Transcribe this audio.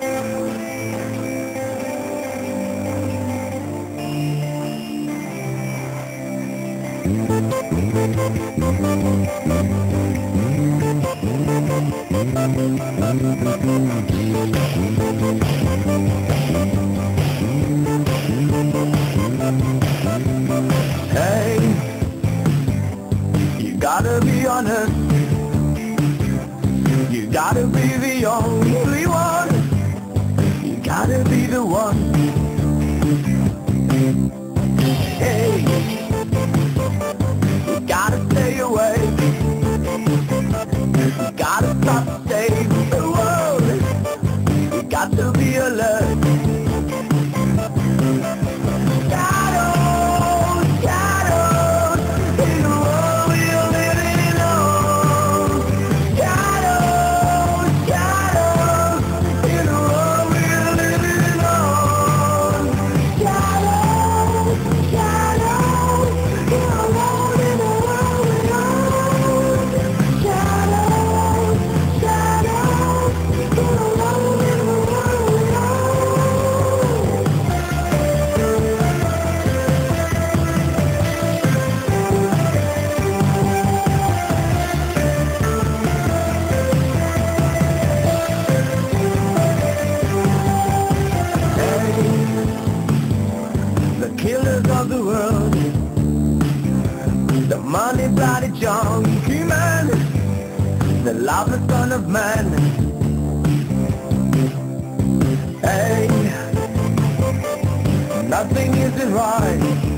Hey, you gotta be honest. You gotta be the only one. You gotta be the one. Hey, you gotta stay away. You gotta stop to save the world. You got to be alert. Shadows, shadows, in the world we're living in. Shadows, shadows, in the world we're living in. Shadows, shadows, in the world we're on. Shadows, shadows, in the world we're on. The killers of the world, the money-blooded junkie man, the loveless son of man. Hey, nothing isn't right.